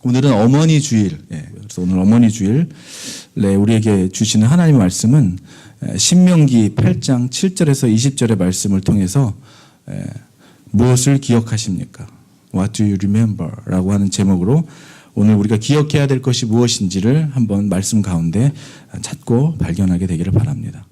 오늘은 어머니 주일, 그래서 오늘 어머니 주일에 우리에게 주시는 하나님의 말씀은 신명기 8장 7절에서 20절의 말씀을 통해서 무엇을 기억하십니까? What do you remember? 라고 하는 제목으로 오늘 우리가 기억해야 될 것이 무엇인지를 한번 말씀 가운데 찾고 발견하게 되기를 바랍니다.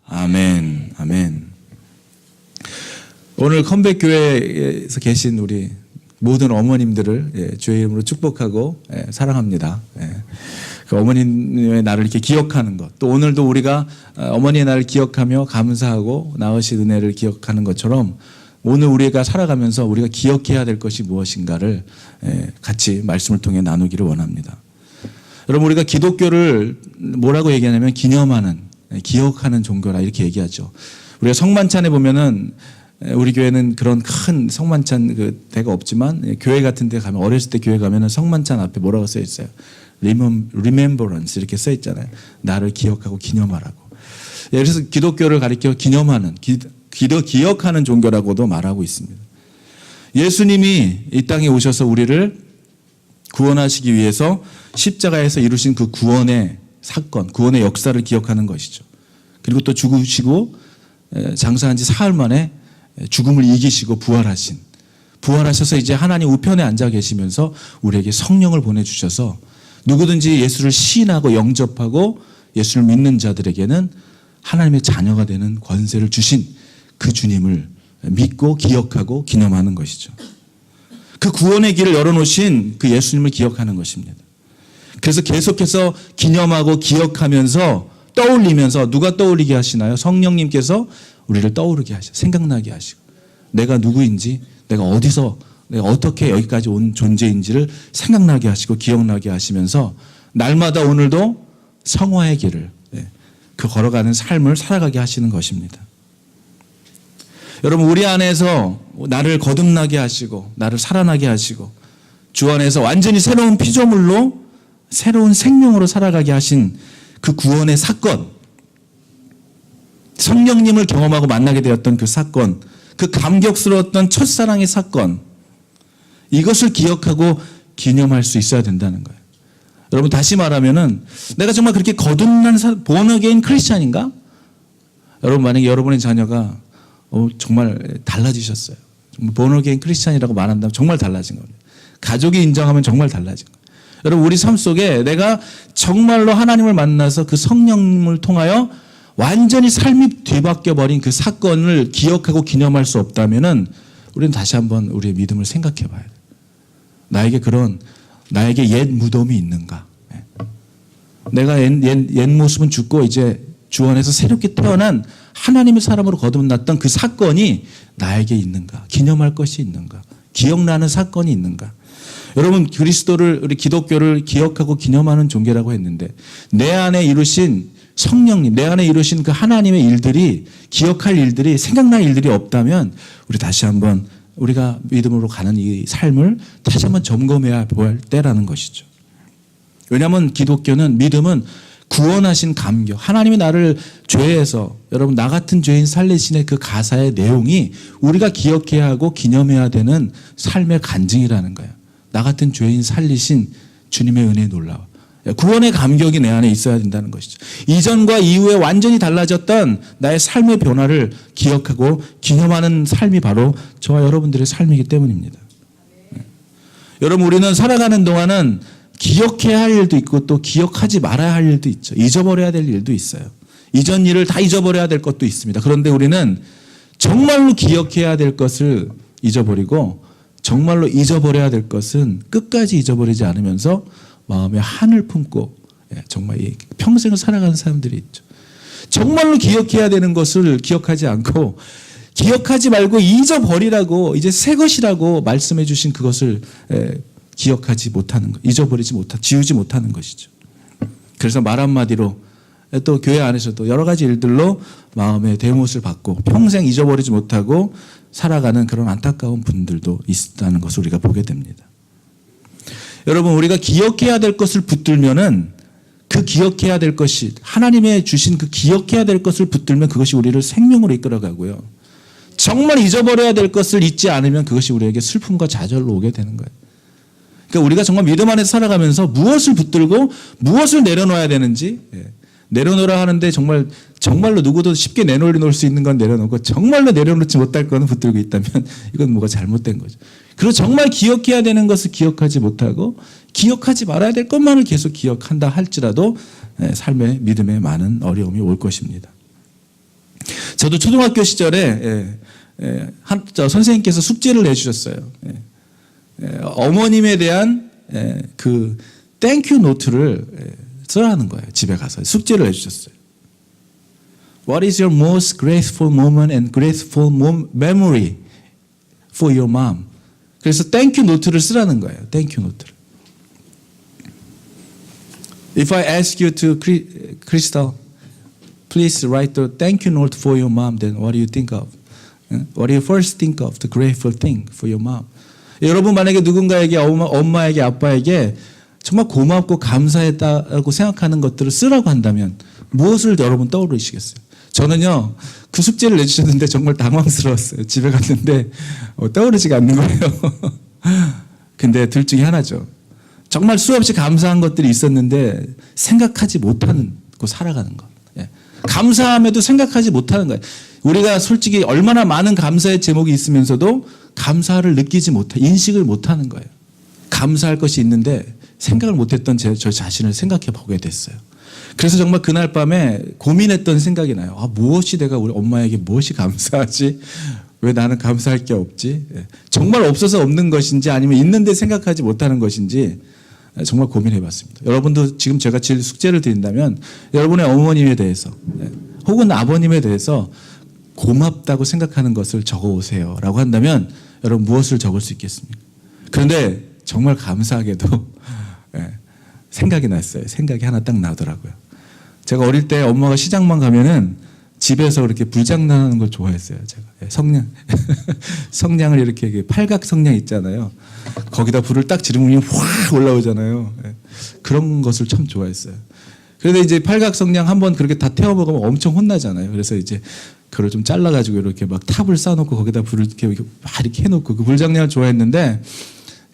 아멘, 아멘. 오늘 컴백교회에서 계신 우리 모든 어머님들을 주의 이름으로 축복하고 사랑합니다. 그 어머님의 날을 이렇게 기억하는 것, 또 오늘도 우리가 어머니의 날을 기억하며 감사하고 낳으신 은혜를 기억하는 것처럼 오늘 우리가 살아가면서 우리가 기억해야 될 것이 무엇인가를 같이 말씀을 통해 나누기를 원합니다. 여러분, 우리가 기독교를 뭐라고 얘기하냐면 기억하는 종교라 이렇게 얘기하죠. 우리가 성만찬에 보면은 우리 교회는 그런 큰 성만찬 그 대가 없지만 교회 같은 데 가면, 어렸을 때 교회 가면은 성만찬 앞에 뭐라고 써 있어요? Remembrance 이렇게 써 있잖아요. 나를 기억하고 기념하라고. 그래서 기독교를 가리켜 기념하는, 기억하는 종교라고도 말하고 있습니다. 예수님이 이 땅에 오셔서 우리를 구원하시기 위해서 십자가에서 이루신 그 구원의 사건, 구원의 역사를 기억하는 것이죠. 그리고 또 죽으시고 장사한 지 사흘 만에 죽음을 이기시고 부활하셔서 이제 하나님 우편에 앉아 계시면서 우리에게 성령을 보내주셔서 누구든지 예수를 시인하고 영접하고 예수를 믿는 자들에게는 하나님의 자녀가 되는 권세를 주신 그 주님을 믿고 기억하고 기념하는 것이죠. 그 구원의 길을 열어놓으신 그 예수님을 기억하는 것입니다. 그래서 계속해서 기념하고 기억하면서 떠올리면서, 누가 떠올리게 하시나요? 성령님께서 우리를 떠오르게 하시고 생각나게 하시고, 내가 누구인지, 내가 어디서, 내가 어떻게 여기까지 온 존재인지를 생각나게 하시고 기억나게 하시면서 날마다 오늘도 성화의 길을, 그 걸어가는 삶을 살아가게 하시는 것입니다. 여러분, 우리 안에서 나를 거듭나게 하시고 나를 살아나게 하시고 주 안에서 완전히 새로운 피조물로, 새로운 생명으로 살아가게 하신 그 구원의 사건, 성령님을 경험하고 만나게 되었던 그 사건, 그 감격스러웠던 첫사랑의 사건, 이것을 기억하고 기념할 수 있어야 된다는 거예요. 여러분, 다시 말하면은 내가 정말 그렇게 거듭난 born again 크리스찬인가? 여러분, 만약에 여러분의 자녀가 정말 달라지셨어요. born again 크리스찬이라고 말한다면 정말 달라진 겁니다. 가족이 인정하면 정말 달라진 거예요. 여러분, 우리 삶 속에 내가 정말로 하나님을 만나서 그 성령님을 통하여 완전히 삶이 뒤바뀌어 버린 그 사건을 기억하고 기념할 수 없다면은 우리는 다시 한번 우리의 믿음을 생각해 봐야 돼요. 나에게 옛 무덤이 있는가? 내가 옛 모습은 죽고 이제 주 안에서 새롭게 태어난 하나님의 사람으로 거듭났던 그 사건이 나에게 있는가? 기념할 것이 있는가? 기억나는 사건이 있는가? 여러분, 우리 기독교를 기억하고 기념하는 종교라고 했는데 내 안에 이루신 성령님, 내 안에 이루신 그 하나님의 일들이, 기억할 일들이, 생각날 일들이 없다면 우리 다시 한번 우리가 믿음으로 가는 이 삶을 다시 한번 점검해야 할 때라는 것이죠. 왜냐하면 기독교는, 믿음은 구원하신 감격, 하나님이 나를 죄에서, 여러분, 나 같은 죄인 살리신의 그 가사의 내용이 우리가 기억해야 하고 기념해야 되는 삶의 간증이라는 거예요. 나 같은 죄인 살리신 주님의 은혜에 놀라워. 구원의 감격이 내 안에 있어야 된다는 것이죠. 이전과 이후에 완전히 달라졌던 나의 삶의 변화를 기억하고 기념하는 삶이 바로 저와 여러분들의 삶이기 때문입니다. 여러분, 우리는 살아가는 동안은 기억해야 할 일도 있고 또 기억하지 말아야 할 일도 있죠. 잊어버려야 될 일도 있어요. 이전 일을 다 잊어버려야 될 것도 있습니다. 그런데 우리는 정말로 기억해야 될 것을 잊어버리고 정말로 잊어버려야 될 것은 끝까지 잊어버리지 않으면서 마음에 한을 품고 정말 평생을 살아가는 사람들이 있죠. 정말로 기억해야 되는 것을 기억하지 않고 기억하지 말고 잊어버리라고 이제 새 것이라고 말씀해 주신 그것을 기억하지 못하는 것, 잊어버리지 못하, 지우지 못하는 것이죠. 그래서 말 한마디로 또 교회 안에서도 여러 가지 일들로 마음의 대못을 받고 평생 잊어버리지 못하고 살아가는 그런 안타까운 분들도 있다는 것을 우리가 보게 됩니다. 여러분, 우리가 기억해야 될 것을 붙들면은 그 기억해야 될 것이 하나님의 주신 그 기억해야 될 것을 붙들면 그것이 우리를 생명으로 이끌어가고요. 정말 잊어버려야 될 것을 잊지 않으면 그것이 우리에게 슬픔과 좌절로 오게 되는 거예요. 그러니까 우리가 정말 믿음 안에서 살아가면서 무엇을 붙들고 무엇을 내려놓아야 되는지, 내려놓으라 하는데 정말로 누구도 쉽게 내려놓을 수 있는 건 내려놓고 정말로 내려놓지 못할 거는 붙들고 있다면 이건 뭐가 잘못된 거죠. 그리고 정말 기억해야 되는 것을 기억하지 못하고 기억하지 말아야 될 것만을 계속 기억한다 할지라도 삶의 믿음에 많은 어려움이 올 것입니다. 저도 초등학교 시절에 선생님께서 숙제를 내주셨어요. 어머님에 대한 그 땡큐 노트를 써라는 거예요. 집에 가서 숙제를 해주셨어요. What is your most grateful moment and grateful memory for your mom? 그래서 땡큐 노트를 쓰라는 거예요. 땡큐 노트를. If I ask you to, Crystal, please write the thank you note for your mom, then what do you think of? What do you first think of the grateful thing for your mom? 여러분 만약에 누군가에게 엄마에게 아빠에게 정말 고맙고 감사했다고 생각하는 것들을 쓰라고 한다면 무엇을 여러분 떠오르시겠어요? 저는요, 그 숙제를 내주셨는데 정말 당황스러웠어요. 집에 갔는데 떠오르지가 않는 거예요. 근데 둘 중에 하나죠. 정말 수없이 감사한 것들이 있었는데 생각하지 못하는 거 살아가는 것. 감사함에도 생각하지 못하는 거예요. 우리가 솔직히 얼마나 많은 감사의 제목이 있으면서도 감사를 느끼지 못해, 인식을 못하는 거예요. 감사할 것이 있는데 생각을 못했던 저 자신을 생각해 보게 됐어요. 그래서 정말 그날 밤에 고민했던 생각이 나요. 무엇이 내가 우리 엄마에게 무엇이 감사하지? 왜 나는 감사할 게 없지? 정말 없어서 없는 것인지 아니면 있는데 생각하지 못하는 것인지 정말 고민해 봤습니다. 여러분도 지금 제가 숙제를 드린다면 여러분의 어머님에 대해서 혹은 아버님에 대해서 고맙다고 생각하는 것을 적어 오세요 라고 한다면 여러분 무엇을 적을 수 있겠습니까? 그런데 정말 감사하게도 생각이 났어요. 생각이 하나 딱 나더라고요. 제가 어릴 때 엄마가 시장만 가면은 집에서 그렇게 불장난하는 걸 좋아했어요. 제가 성냥을 이렇게 팔각 성냥 있잖아요. 거기다 불을 딱 지르면 확 올라오잖아요. 그런 것을 참 좋아했어요. 그런데 이제 팔각 성냥 한번 그렇게 다 태워 먹으면 엄청 혼나잖아요. 그래서 이제 그걸 좀 잘라가지고 이렇게 막 탑을 쌓아놓고 거기다 불을 이렇게 해놓고 그 불장난을 좋아했는데,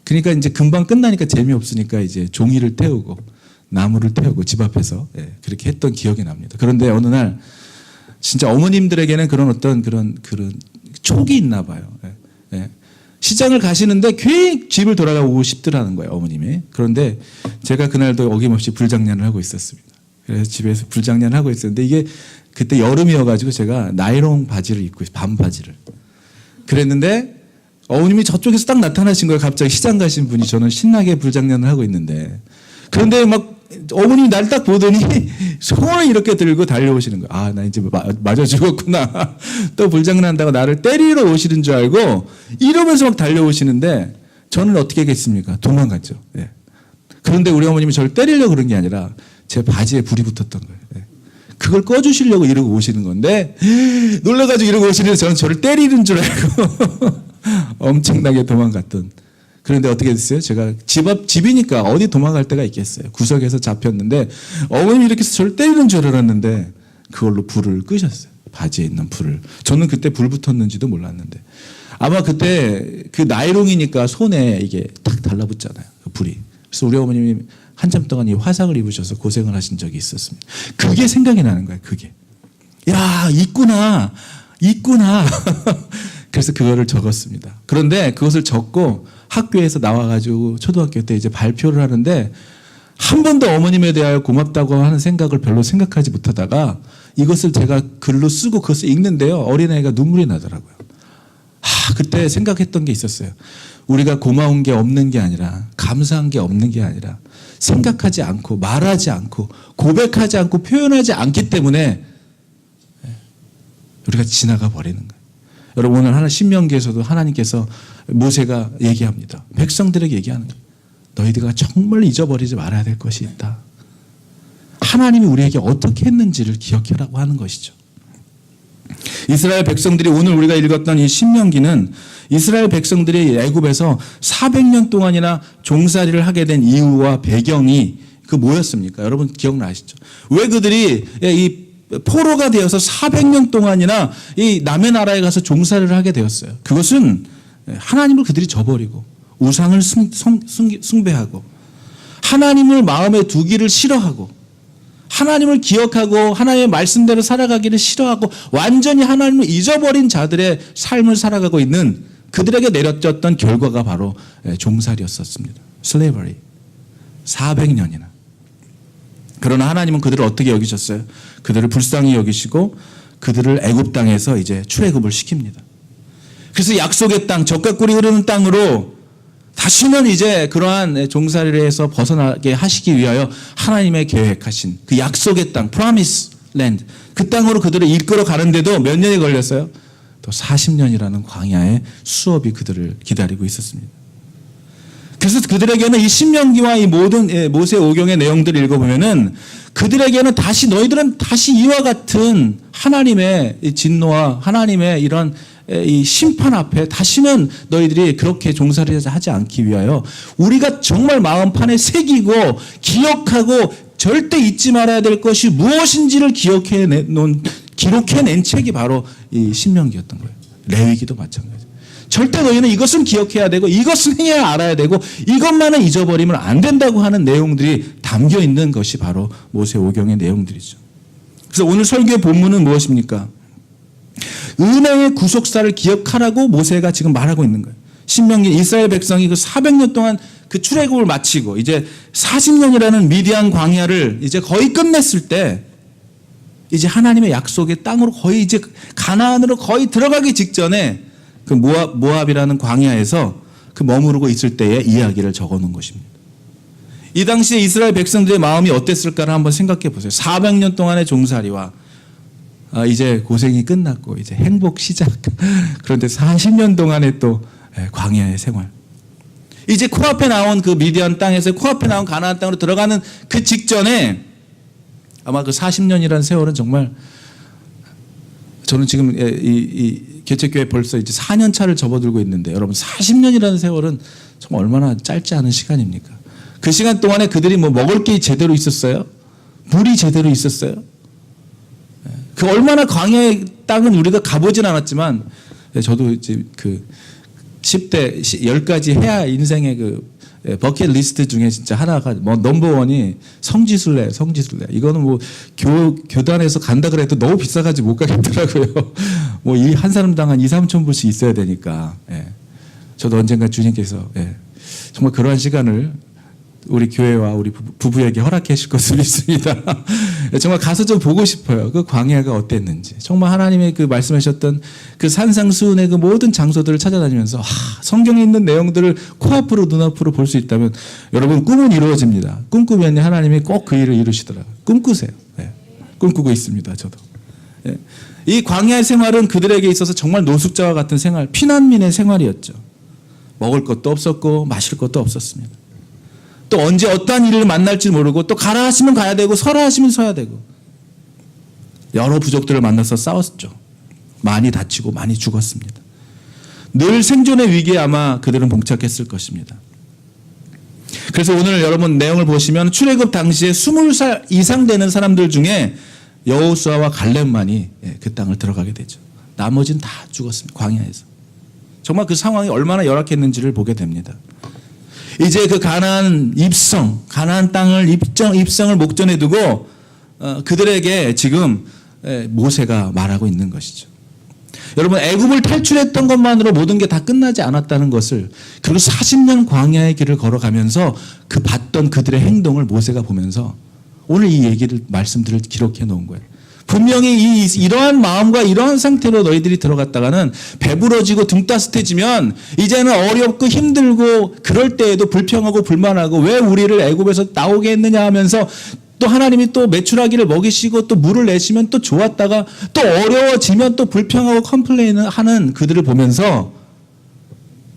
그러니까 이제 금방 끝나니까 재미없으니까 이제 종이를 태우고 나무를 태우고 집 앞에서 그렇게 했던 기억이 납니다. 그런데 어느 날 진짜 어머님들에게는 그런 촉이 있나 봐요. 시장을 가시는데 괜히 집을 돌아가고 싶더라는 거예요, 어머님이. 그런데 제가 그날도 어김없이 불장난을 하고 있었습니다. 그래서 집에서 불장난을 하고 있었는데 이게 그때 여름이어가지고 제가 나이롱 바지를 입고 반바지를 그랬는데 어머님이 저쪽에서 딱 나타나신 거예요. 갑자기 시장 가신 분이. 저는 신나게 불장난을 하고 있는데 그런데 막 어머님이 날 딱 보더니 손을 이렇게 들고 달려오시는 거예요. 나 이제 맞아 죽었구나. 또 불장난한다고 나를 때리러 오시는 줄 알고 이러면서 막 달려오시는데 저는 어떻게 했겠습니까? 도망갔죠. 그런데 우리 어머님이 저를 때리려고 그런 게 아니라 제 바지에 불이 붙었던 거예요. 그걸 꺼주시려고 이러고 오시는 건데 놀라가지고 이러고 오시는데 저는 저를 때리는 줄 알고 엄청나게 도망갔던. 그런데 어떻게 됐어요? 제가 집이니까 어디 도망갈 데가 있겠어요. 구석에서 잡혔는데 어머님이 이렇게 해서 저를 때리는 줄 알았는데 그걸로 불을 끄셨어요. 바지에 있는 불을. 저는 그때 불 붙었는지도 몰랐는데 아마 그때 그 나이롱이니까 손에 이게 탁 달라붙잖아요. 그 불이. 그래서 우리 어머님이 한참 동안 이 화상을 입으셔서 고생을 하신 적이 있었습니다. 그게 생각이 나는 거예요. 그게. 야, 있구나. 그래서 그거를 적었습니다. 그런데 그것을 적고 학교에서 나와가지고 초등학교 때 이제 발표를 하는데 한 번도 어머님에 대하여 고맙다고 하는 생각을 별로 생각하지 못하다가 이것을 제가 글로 쓰고 그것을 읽는데요. 어린아이가 눈물이 나더라고요. 그때 생각했던 게 있었어요. 우리가 고마운 게 없는 게 아니라 감사한 게 없는 게 아니라 생각하지 않고 말하지 않고 고백하지 않고 표현하지 않기 때문에 우리가 지나가 버리는 거예요. 여러분 오늘 신명기에서도 하나님께서 모세가 얘기합니다. 백성들에게 얘기하는 거예요. 너희들가 정말 잊어버리지 말아야 될 것이 있다. 하나님이 우리에게 어떻게 했는지를 기억하라고 하는 것이죠. 이스라엘 백성들이 오늘 우리가 읽었던 이 신명기는 이스라엘 백성들이 애굽에서 400년 동안이나 종살이를 하게 된 이유와 배경이 그 뭐였습니까? 여러분 기억나시죠? 왜 그들이 이 포로가 되어서 400년 동안이나 이 남의 나라에 가서 종살이를 하게 되었어요? 그것은 하나님을 그들이 저버리고 우상을 숭배하고 하나님을 마음에 두기를 싫어하고 하나님을 기억하고 하나님의 말씀대로 살아가기를 싫어하고 완전히 하나님을 잊어버린 자들의 삶을 살아가고 있는 그들에게 내려졌던 결과가 바로 종살이였었습니다. slavery. 400년이나. 그러나 하나님은 그들을 어떻게 여기셨어요? 그들을 불쌍히 여기시고 그들을 애굽 땅에서 이제 출애굽을 시킵니다. 그래서 약속의 땅, 젖과 꿀이 흐르는 땅으로 다시는 이제 그러한 종살이를 해서 벗어나게 하시기 위하여 하나님의 계획하신 그 약속의 땅, promise land, 그 땅으로 그들을 이끌어 가는데도 몇 년이 걸렸어요? 또 40년이라는 광야의 수업이 그들을 기다리고 있었습니다. 그래서 그들에게는 이 신명기와 이 모든 모세 오경의 내용들을 읽어보면은 그들에게는 다시 너희들은 다시 이와 같은 하나님의 진노와 하나님의 이런 이 심판 앞에 다시는 너희들이 그렇게 종살이를 하지 않기 위하여 우리가 정말 마음판에 새기고 기억하고 절대 잊지 말아야 될 것이 무엇인지를 기록해낸 책이 바로 이 신명기였던 거예요. 레위기도 마찬가지. 절대 너희는 이것은 기억해야 되고 이것은 해야 알아야 되고 이것만은 잊어버리면 안 된다고 하는 내용들이 담겨 있는 것이 바로 모세오경의 내용들이죠. 그래서 오늘 설교의 본문은 무엇입니까? 은혜의 구속사를 기억하라고 모세가 지금 말하고 있는 거예요. 신명기 이스라엘 백성이 그 400년 동안 그 출애굽을 마치고 이제 40년이라는 미디안 광야를 이제 거의 끝냈을 때 이제 하나님의 약속의 땅으로 거의 이제 가나안으로 거의 들어가기 직전에 그 모압이라는 광야에서 그 머무르고 있을 때의 이야기를 적어 놓은 것입니다. 이 당시에 이스라엘 백성들의 마음이 어땠을까를 한번 생각해 보세요. 400년 동안의 종살이와 이제 고생이 끝났고 이제 행복 시작. 그런데 40년 동안의 또 광야의 생활. 이제 코앞에 나온 그 미디안 땅에서 코앞에 나온 가나안 땅으로 들어가는 그 직전에 아마 그 40년이라는 세월은 정말 저는 지금 이 개척교회 벌써 이제 4년 차를 접어들고 있는데 여러분 40년이라는 세월은 정말 얼마나 짧지 않은 시간입니까? 그 시간 동안에 그들이 뭐 먹을 게 제대로 있었어요? 물이 제대로 있었어요? 그 얼마나 광야의 땅은 우리가 가보진 않았지만 저도 이제 그 10대 10가지 해야 인생의 그 버킷 리스트 중에 진짜 하나가 뭐 넘버원이 성지순례. 이거는 뭐 교단에서 간다 그래도 너무 비싸가지고 못 가겠더라고요. 뭐 한 사람당 한 2-3천 불씩 있어야 되니까. 저도 언젠가 주님께서 정말 그러한 시간을 우리 교회와 우리 부부에게 허락해 주실 것을 믿습니다. 정말 가서 좀 보고 싶어요. 그 광야가 어땠는지. 정말 하나님의 그 말씀하셨던 그 산상수훈의 그 모든 장소들을 찾아다니면서 성경에 있는 내용들을 코앞으로 눈앞으로 볼 수 있다면 여러분 꿈은 이루어집니다. 꿈꾸면 하나님이 꼭 그 일을 이루시더라고요. 꿈꾸세요. 꿈꾸고 있습니다. 저도. 이 광야의 생활은 그들에게 있어서 정말 노숙자와 같은 생활, 피난민의 생활이었죠. 먹을 것도 없었고 마실 것도 없었습니다. 또 언제 어떠한 일을 만날지 모르고 또 가라 하시면 가야 되고 서라 하시면 서야 되고 여러 부족들을 만나서 싸웠죠. 많이 다치고 많이 죽었습니다. 늘 생존의 위기에 아마 그들은 봉착했을 것입니다. 그래서 오늘 여러분 내용을 보시면 출애굽 당시에 20살 이상 되는 사람들 중에 여호수아와 갈렙만이 그 땅을 들어가게 되죠. 나머지는 다 죽었습니다. 광야에서. 정말 그 상황이 얼마나 열악했는지를 보게 됩니다. 이제 그 가나안 땅을 입성을 목전에 두고 그들에게 지금 모세가 말하고 있는 것이죠. 여러분 애굽을 탈출했던 것만으로 모든 게 다 끝나지 않았다는 것을 그리고 40년 광야의 길을 걸어가면서 그 봤던 그들의 행동을 모세가 보면서 오늘 이 말씀들을 기록해 놓은 거예요. 분명히 이러한 마음과 이러한 상태로 너희들이 들어갔다가는 배부러지고 등 따뜻해지면 이제는 어렵고 힘들고 그럴 때에도 불평하고 불만하고 왜 우리를 애굽에서 나오게 했느냐 하면서 또 하나님이 또 메추라기를 먹이시고 또 물을 내시면 또 좋았다가 또 어려워지면 또 불평하고 컴플레인을 하는 그들을 보면서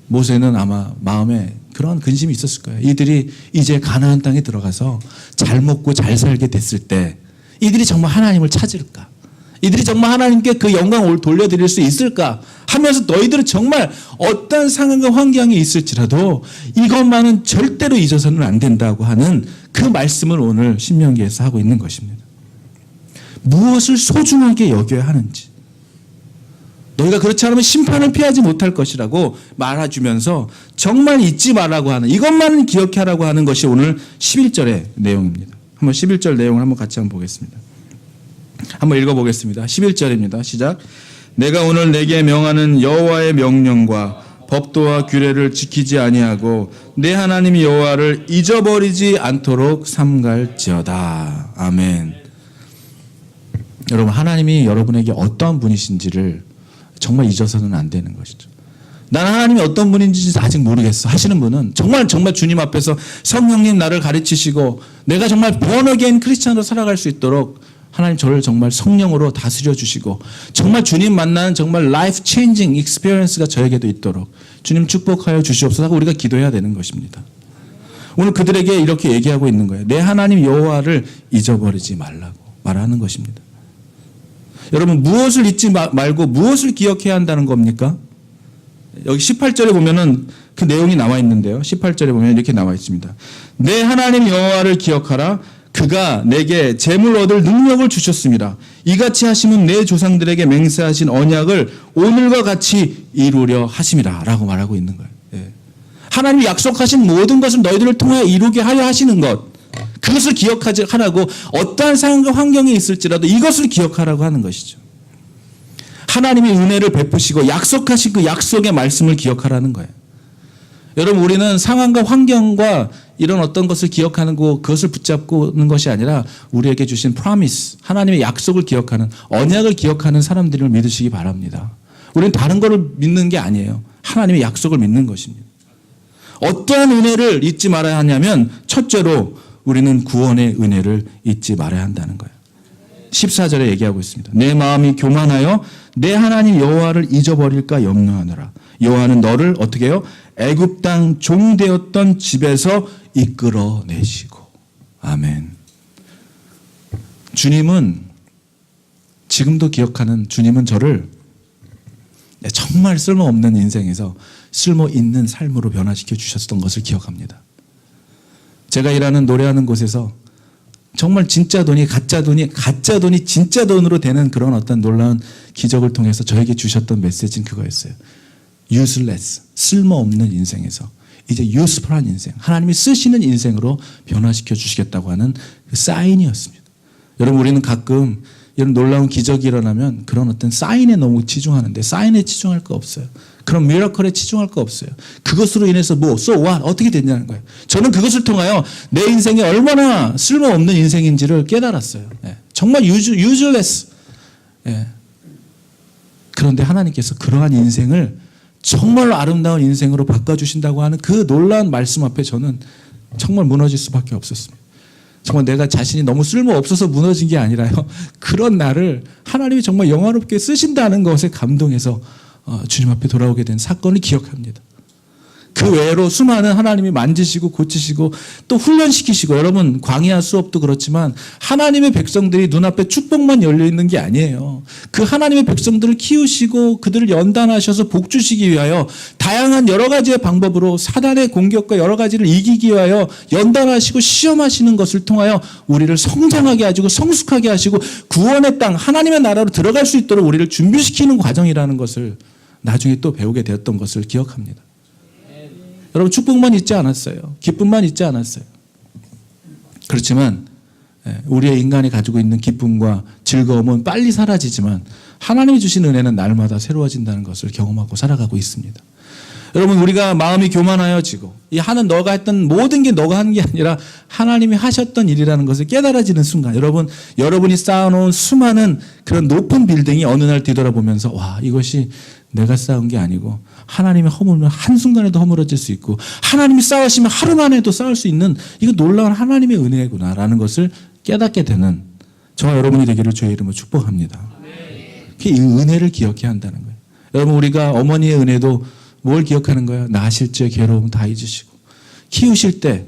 모세는 아마 마음에 그런 근심이 있었을 거예요. 이들이 이제 가나안 땅에 들어가서 잘 먹고 잘 살게 됐을 때 이들이 정말 하나님을 찾을까? 이들이 정말 하나님께 그 영광을 돌려드릴 수 있을까? 하면서 너희들은 정말 어떤 상황과 환경이 있을지라도 이것만은 절대로 잊어서는 안 된다고 하는 그 말씀을 오늘 신명기에서 하고 있는 것입니다. 무엇을 소중하게 여겨야 하는지, 너희가 그렇지 않으면 심판을 피하지 못할 것이라고 말해주면서 정말 잊지 말라고 하는, 이것만은 기억하라고 하는 것이 오늘 11절의 내용입니다. 한번 11절 내용을 한번 같이 한번 보겠습니다. 한번 읽어보겠습니다. 11절입니다. 시작. 내가 오늘 내게 명하는 여호와의 명령과 법도와 규례를 지키지 아니하고 내 하나님 여호와를 잊어버리지 않도록 삼갈지어다. 아멘. 여러분, 하나님이 여러분에게 어떠한 분이신지를 정말 잊어서는 안 되는 것이죠. 나는 하나님이 어떤 분인지 아직 모르겠어 하시는 분은 정말 주님 앞에서 성령님 나를 가르치시고 내가 정말 born again 크리스찬으로 살아갈 수 있도록 하나님 저를 정말 성령으로 다스려 주시고 정말 주님 만나는 정말 life changing experience가 저에게도 있도록 주님 축복하여 주시옵소서 하고 우리가 기도해야 되는 것입니다. 오늘 그들에게 이렇게 얘기하고 있는 거예요. 내 하나님 여호와를 잊어버리지 말라고 말하는 것입니다. 여러분, 무엇을 잊지 말고 무엇을 기억해야 한다는 겁니까? 여기 18절에 보면은 그 내용이 나와 있는데요. 18절에 보면 이렇게 나와 있습니다. 내 하나님 여호와를 기억하라. 그가 내게 재물 얻을 능력을 주셨습니다. 이같이 하시면 내 조상들에게 맹세하신 언약을 오늘과 같이 이루려 하심이라 라고 말하고 있는 거예요. 예. 하나님이 약속하신 모든 것을 너희들을 통하여 이루게 하려 하시는 것, 그것을 기억하라고, 어떠한 상황과 환경이 있을지라도 이것을 기억하라고 하는 것이죠. 하나님이 은혜를 베푸시고 약속하신 그 약속의 말씀을 기억하라는 거예요. 여러분, 우리는 상황과 환경과 이런 어떤 것을 기억하는 거, 그것을 붙잡고는 것이 아니라 우리에게 주신 promise, 하나님의 약속을 기억하는, 언약을 기억하는 사람들을 믿으시기 바랍니다. 우리는 다른 것을 믿는 게 아니에요. 하나님의 약속을 믿는 것입니다. 어떠한 은혜를 잊지 말아야 하냐면 첫째로 우리는 구원의 은혜를 잊지 말아야 한다는 거예요. 14절에 얘기하고 있습니다. 내 마음이 교만하여 내 하나님 여호와를 잊어버릴까 염려하느라. 여호와는 너를 어떻게 해요? 애굽 땅 종 되었던 집에서 이끌어내시고. 아멘. 주님은 지금도 기억하는, 주님은 저를 정말 쓸모없는 인생에서 쓸모있는 삶으로 변화시켜 주셨던 것을 기억합니다. 제가 일하는 노래하는 곳에서 정말 진짜 돈이 가짜 돈이 진짜 돈으로 되는 그런 어떤 놀라운 기적을 통해서 저에게 주셨던 메시지는 그거였어요. useless, 쓸모없는 인생에서 이제 useful한 인생, 하나님이 쓰시는 인생으로 변화시켜 주시겠다고 하는 그 사인이었습니다. 여러분, 우리는 가끔 이런 놀라운 기적이 일어나면 그런 어떤 사인에 너무 치중하는데 사인에 치중할 거 없어요. 그런 미라클에 치중할 거 없어요. 그것으로 인해서 뭐, so what, 어떻게 됐냐는 거예요. 저는 그것을 통하여 내 인생이 얼마나 쓸모없는 인생인지를 깨달았어요. 예. 정말 useless. 예. 그런데 하나님께서 그러한 인생을 정말로 아름다운 인생으로 바꿔주신다고 하는 그 놀라운 말씀 앞에 저는 정말 무너질 수밖에 없었습니다. 정말 내가 자신이 너무 쓸모없어서 무너진 게 아니라요. 그런 나를 하나님이 정말 영화롭게 쓰신다는 것에 감동해서 주님 앞에 돌아오게 된 사건을 기억합니다. 그 외로 수많은 하나님이 만지시고 고치시고 또 훈련시키시고, 여러분 광야 수업도 그렇지만 하나님의 백성들이 눈앞에 축복만 열려있는 게 아니에요. 그 하나님의 백성들을 키우시고 그들을 연단하셔서 복 주시기 위하여 다양한 여러 가지의 방법으로 사단의 공격과 여러 가지를 이기기 위하여 연단하시고 시험하시는 것을 통하여 우리를 성장하게 하시고 성숙하게 하시고 구원의 땅, 하나님의 나라로 들어갈 수 있도록 우리를 준비시키는 과정이라는 것을 나중에 또 배우게 되었던 것을 기억합니다. 여러분, 축복만 있지 않았어요. 기쁨만 있지 않았어요. 그렇지만 우리의 인간이 가지고 있는 기쁨과 즐거움은 빨리 사라지지만 하나님이 주신 은혜는 날마다 새로워진다는 것을 경험하고 살아가고 있습니다. 여러분, 우리가 마음이 교만하여지고 이 하는 너가 했던 모든 게 너가 한 게 아니라 하나님이 하셨던 일이라는 것을 깨달아지는 순간, 여러분이 쌓아놓은 수많은 그런 높은 빌딩이 어느 날 뒤돌아보면서 와, 이것이 내가 쌓은 게 아니고 하나님이 허물면 한순간에도 허물어질 수 있고 하나님이 쌓으시면 하루 만에도 쌓을 수 있는 이거 놀라운 하나님의 은혜구나라는 것을 깨닫게 되는 저와 여러분이 되기를 주의 이름으로 축복합니다. 그 은혜를 기억해야 한다는 거예요. 여러분 우리가 어머니의 은혜도 뭘 기억하는 거예요? 낳으실 때 괴로움 다 잊으시고 키우실 때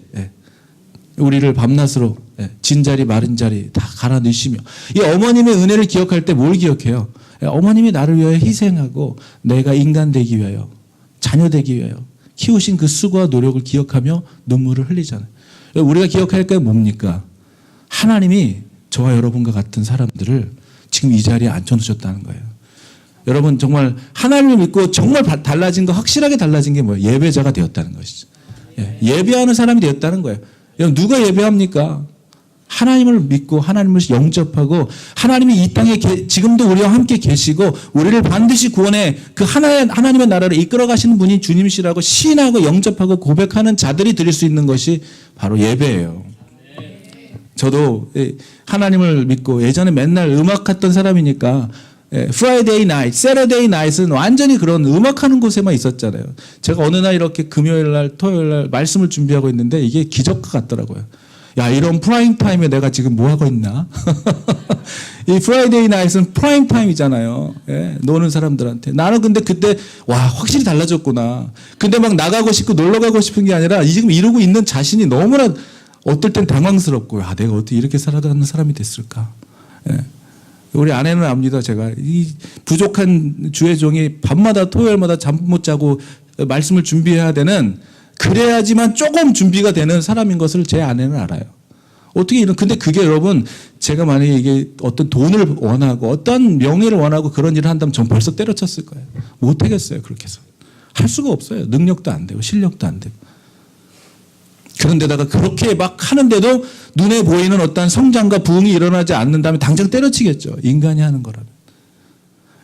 우리를 밤낮으로 진자리 마른 자리 다 갈아 넣으시며 이 어머님의 은혜를 기억할 때 뭘 기억해요? 어머님이 나를 위하여 희생하고 내가 인간 되기 위하여 자녀 되기 위하여 키우신 그 수고와 노력을 기억하며 눈물을 흘리잖아요. 우리가 기억할 게 뭡니까? 하나님이 저와 여러분과 같은 사람들을 지금 이 자리에 앉혀놓으셨다는 거예요. 여러분 정말 하나님을 믿고 정말 달라진 거 확실하게 달라진 게 뭐예요? 예배자가 되었다는 것이죠. 예배하는 사람이 되었다는 거예요. 누가 예배합니까? 하나님을 믿고 하나님을 영접하고 하나님이 이 땅에 지금도 우리와 함께 계시고 우리를 반드시 구원해 그 하나님의 나라를 이끌어 가시는 분이 주님이시라고 시인하고 영접하고 고백하는 자들이 드릴 수 있는 것이 바로 예배예요. 저도 하나님을 믿고 예전에 맨날 음악했던 사람이니까 프라이데이 나이트, 세러데이 나이트는 완전히 그런 음악하는 곳에만 있었잖아요. 제가 어느 날 이렇게 금요일 날, 토요일 날 말씀을 준비하고 있는데 이게 기적과 같더라고요. 야, 이런 프라임 타임에 내가 지금 뭐 하고 있나? 이 프라이데이 나이트는 프라임 타임이잖아요. 노는 사람들한테. 나는 근데 그때 와, 확실히 달라졌구나. 근데 막 나가고 싶고 놀러 가고 싶은 게 아니라 지금 이러고 있는 자신이 너무나 어떨 땐 당황스럽고 야, 내가 어떻게 이렇게 살아가는 사람이 됐을까? 우리 아내는 압니다. 제가 이 부족한 주의 종이 밤마다 토요일마다 잠 못 자고 말씀을 준비해야 되는 그래야지만 조금 준비가 되는 사람인 것을 제 아내는 알아요. 어떻게 근데 그게 여러분 제가 만약에 이게 어떤 돈을 원하고 어떤 명예를 원하고 그런 일을 한다면 전 벌써 때려쳤을 거예요. 못 하겠어요. 그렇게 해서. 할 수가 없어요. 능력도 안 되고 실력도 안 되고. 그런데다가 그렇게 막 하는데도 눈에 보이는 어떤 성장과 부흥이 일어나지 않는다면 당장 때려치겠죠. 인간이 하는 거라면.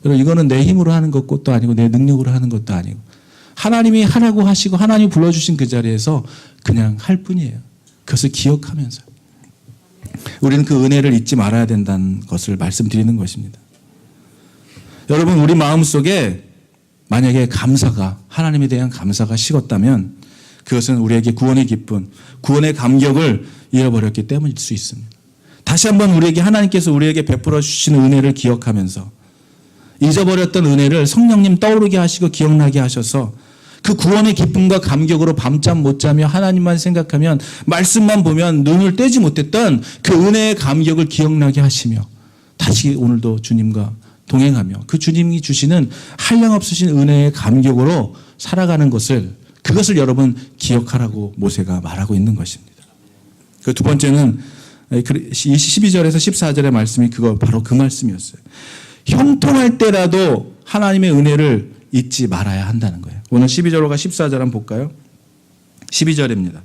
여러분 이거는 내 힘으로 하는 것도 아니고 내 능력으로 하는 것도 아니고 하나님이 하라고 하시고 하나님이 불러주신 그 자리에서 그냥 할 뿐이에요. 그것을 기억하면서 우리는 그 은혜를 잊지 말아야 된다는 것을 말씀드리는 것입니다. 여러분 우리 마음속에 만약에 감사가 하나님에 대한 감사가 식었다면 그것은 우리에게 구원의 기쁨, 구원의 감격을 잃어버렸기 때문일 수 있습니다. 다시 한번 우리에게 하나님께서 우리에게 베풀어 주신 은혜를 기억하면서 잊어버렸던 은혜를 성령님 떠오르게 하시고 기억나게 하셔서 그 구원의 기쁨과 감격으로 밤잠 못 자며 하나님만 생각하면 말씀만 보면 눈을 떼지 못했던 그 은혜의 감격을 기억나게 하시며 다시 오늘도 주님과 동행하며 그 주님이 주시는 한량없으신 은혜의 감격으로 살아가는 그것을 여러분 기억하라고 모세가 말하고 있는 것입니다. 그 두 번째는 12절에서 14절의 말씀이 바로 그 말씀이었어요. 형통할 때라도 하나님의 은혜를 잊지 말아야 한다는 거예요. 오늘 12절과 14절 한번 볼까요? 12절입니다.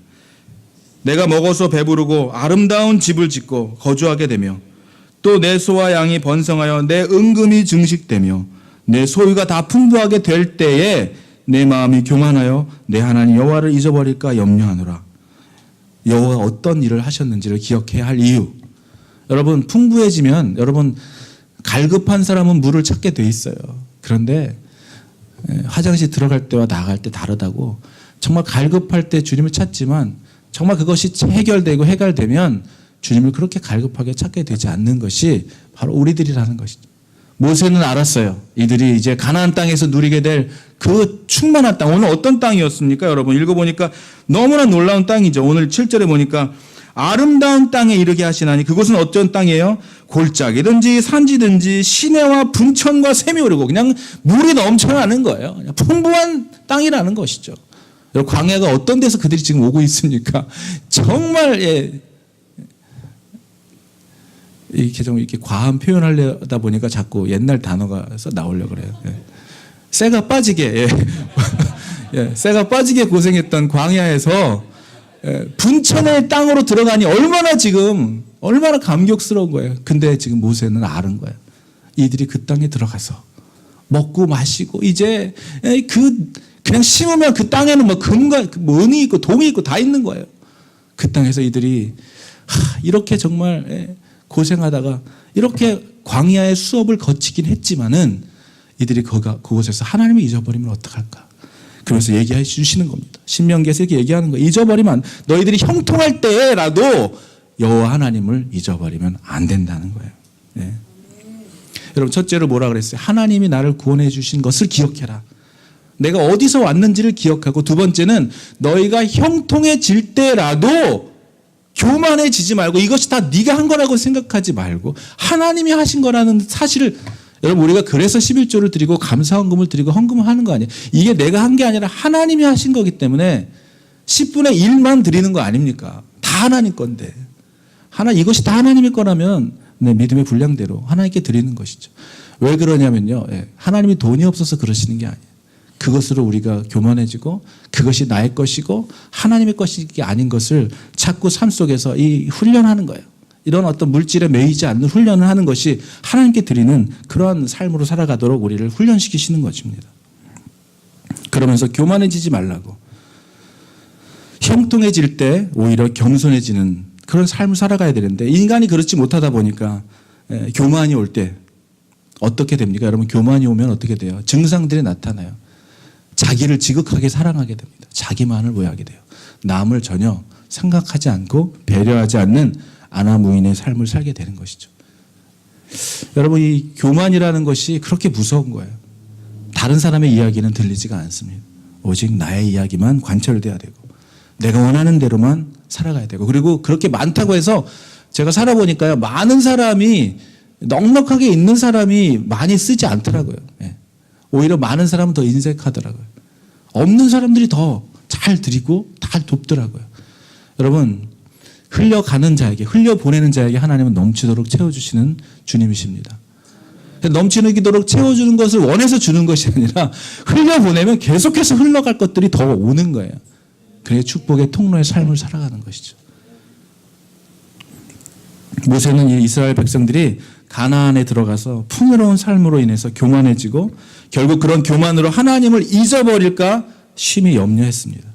내가 먹어서 배부르고 아름다운 집을 짓고 거주하게 되며 또 내 소와 양이 번성하여 내 은금이 증식되며 내 소유가 다 풍부하게 될 때에 내 마음이 교만하여 내 하나님 여호와를 잊어버릴까 염려하노라. 여호와가 어떤 일을 하셨는지를 기억해야 할 이유. 여러분 풍부해지면 여러분 갈급한 사람은 물을 찾게 돼 있어요. 그런데 화장실 들어갈 때와 나갈 때 다르다고 정말 갈급할 때 주님을 찾지만 정말 그것이 해결되고 해결되면 주님을 그렇게 갈급하게 찾게 되지 않는 것이 바로 우리들이라는 것이죠. 모세는 알았어요. 이들이 이제 가나안 땅에서 누리게 될 그 충만한 땅. 오늘 어떤 땅이었습니까? 여러분 읽어보니까 너무나 놀라운 땅이죠. 오늘 7절에 보니까 아름다운 땅에 이르게 하시나니 그곳은 어떤 땅이에요? 골짜기든지 산지든지 시내와 분천과 샘이 흐르고 그냥 물이 넘쳐나는 거예요. 그냥 풍부한 땅이라는 것이죠. 광야가 어떤 데서 그들이 지금 오고 있습니까? 정말 이렇게 좀 이렇게 과한 표현하려다 보니까 자꾸 옛날 단어가 나오려고 그래요. 쇠가 빠지게 쇠가 빠지게 고생했던 광야에서 분천의 땅으로 들어가니 얼마나 감격스러운 거예요. 근데 지금 모세는 아는 거예요. 이들이 그 땅에 들어가서 먹고 마시고 이제 그냥 심으면 그 땅에는 뭐 금과 은이 있고 동이 있고 다 있는 거예요. 그 땅에서 이들이 이렇게 정말 고생하다가 이렇게 광야의 수업을 거치긴 했지만은 이들이 그곳에서 하나님을 잊어버리면 어떡할까? 그래서 얘기해 주시는 겁니다. 신명기에서 이렇게 얘기하는 거예요. 잊어버리면 너희들이 형통할 때라도 여호와 하나님을 잊어버리면 안 된다는 거예요. 네. 여러분 첫째로 뭐라 그랬어요? 하나님이 나를 구원해 주신 것을 기억해라. 내가 어디서 왔는지를 기억하고, 두 번째는 너희가 형통해질 때라도 교만해지지 말고, 이것이 다 네가 한 거라고 생각하지 말고 하나님이 하신 거라는 사실을, 여러분 우리가 그래서 11조를 드리고 감사헌금을 드리고 헌금을 하는 거 아니에요. 이게 내가 한 게 아니라 하나님이 하신 거기 때문에 10분의 1만 드리는 거 아닙니까? 다 하나님 건데. 이것이 다 하나님의 거라면 내 믿음의 분량대로 하나님께 드리는 것이죠. 왜 그러냐면요. 하나님이 돈이 없어서 그러시는 게 아니에요. 그것으로 우리가 교만해지고 그것이 나의 것이고 하나님의 것이 아닌 것을 자꾸 삶 속에서 훈련하는 거예요. 이런 어떤 물질에 매이지 않는 훈련을 하는 것이 하나님께 드리는 그러한 삶으로 살아가도록 우리를 훈련시키시는 것입니다. 그러면서 교만해지지 말라고. 형통해질 때 오히려 겸손해지는 그런 삶을 살아가야 되는데, 인간이 그렇지 못하다 보니까 교만이 올 때 어떻게 됩니까? 여러분 교만이 오면 어떻게 돼요? 증상들이 나타나요. 자기를 지극하게 사랑하게 됩니다. 자기만을 보여하게 돼요. 남을 전혀 생각하지 않고 배려하지 않는 아나무인의 삶을 살게 되는 것이죠. 여러분 이 교만이라는 것이 그렇게 무서운 거예요. 다른 사람의 이야기는 들리지가 않습니다. 오직 나의 이야기만 관철돼야 되고 내가 원하는 대로만 살아가야 되고, 그리고 그렇게 많다고 해서 제가 살아보니까요, 많은 사람이 넉넉하게 있는 사람이 많이 쓰지 않더라고요. 오히려 많은 사람은 더 인색하더라고요. 없는 사람들이 더 잘 드리고 잘 돕더라고요. 여러분 흘려가는 자에게, 흘려보내는 자에게 하나님은 넘치도록 채워주시는 주님이십니다. 넘치도록 채워주는 것을 원해서 주는 것이 아니라 흘려보내면 계속해서 흘러갈 것들이 더 오는 거예요. 그래야 축복의 통로의 삶을 살아가는 것이죠. 모세는 이 이스라엘 백성들이 가나안에 들어가서 풍요로운 삶으로 인해서 교만해지고 결국 그런 교만으로 하나님을 잊어버릴까 심히 염려했습니다.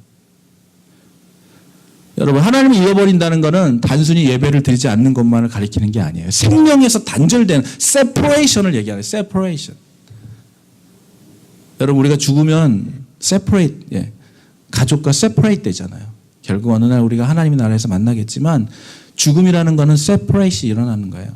여러분 하나님을 잃어버린다는 것은 단순히 예배를 드리지 않는 것만을 가리키는 게 아니에요. 생명에서 단절되는 separation을 얘기하는 separation. 여러분 우리가 죽으면 separate, 가족과 separate 되잖아요. 결국 어느 날 우리가 하나님의 나라에서 만나겠지만 죽음이라는 것은 separate이 일어나는 거예요.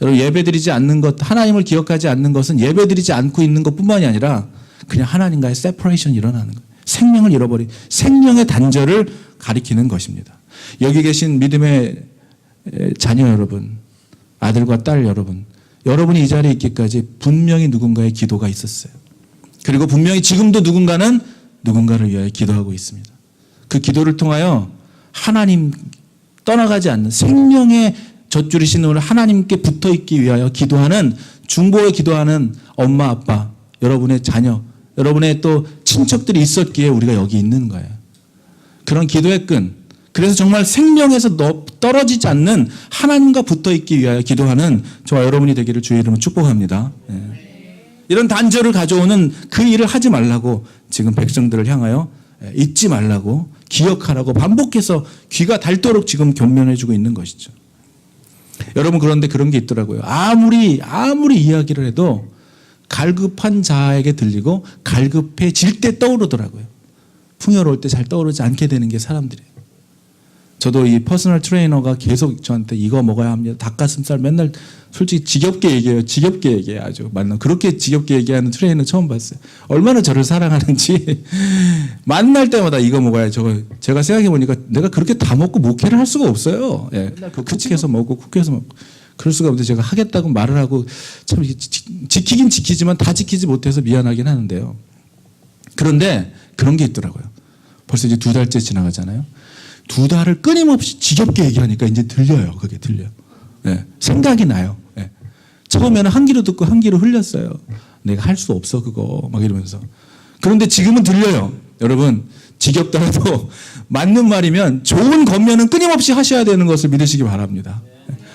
여러분 예배드리지 않는 것, 하나님을 기억하지 않는 것은 예배드리지 않고 있는 것뿐만이 아니라 그냥 하나님과의 separation이 일어나는 거예요. 생명을 잃어버린 생명의 단절을 가리키는 것입니다. 여기 계신 믿음의 자녀 여러분, 아들과 딸 여러분, 여러분이 이 자리에 있기까지 분명히 누군가의 기도가 있었어요. 그리고 분명히 지금도 누군가는 누군가를 위하여 기도하고 있습니다. 그 기도를 통하여 하나님 떠나가지 않는 생명의 젖줄이신 오늘 하나님께 붙어있기 위하여 기도하는, 중보에 기도하는 엄마 아빠, 여러분의 자녀, 여러분의 또 친척들이 있었기에 우리가 여기 있는 거예요. 그런 기도의 끈, 그래서 정말 생명에서 떨어지지 않는 하나님과 붙어있기 위하여 기도하는 저와 여러분이 되기를 주의 이름으로 축복합니다. 이런 단절을 가져오는 그 일을 하지 말라고 지금 백성들을 향하여 잊지 말라고, 기억하라고 반복해서 귀가 닳도록 지금 권면해주고 있는 것이죠. 여러분 그런데 그런 게 있더라고요. 아무리 이야기를 해도 갈급한 자에게 들리고 갈급해질 때 떠오르더라고요. 풍요로울 때 잘 떠오르지 않게 되는 게 사람들이에요. 저도 이 퍼스널 트레이너가 계속 저한테 이거 먹어야 합니다. 닭가슴살 맨날 솔직히 지겹게 얘기해요. 아주 만나 그렇게 지겹게 얘기하는 트레이너 처음 봤어요. 얼마나 저를 사랑하는지 만날 때마다 이거 먹어야 저거. 제가 생각해 보니까 내가 그렇게 다 먹고 목회를 할 수가 없어요. 맨날 쿠키해서 먹고 쿠키해서 먹고 그럴 수가 없는데 제가 하겠다고 말을 하고 참 지키긴 지키지만 다 지키지 못해서 미안하긴 하는데요. 그런데 그런 게 있더라고요. 벌써 이제 2달째 지나가잖아요. 2달을 끊임없이 지겹게 얘기하니까 이제 들려요. 그게 들려요. 생각이 나요. 처음에는 한 귀로 듣고 한 귀로 흘렸어요. 내가 할 수 없어 그거 막 이러면서. 그런데 지금은 들려요. 여러분 지겹더라도 맞는 말이면 좋은 겉면은 끊임없이 하셔야 되는 것을 믿으시기 바랍니다.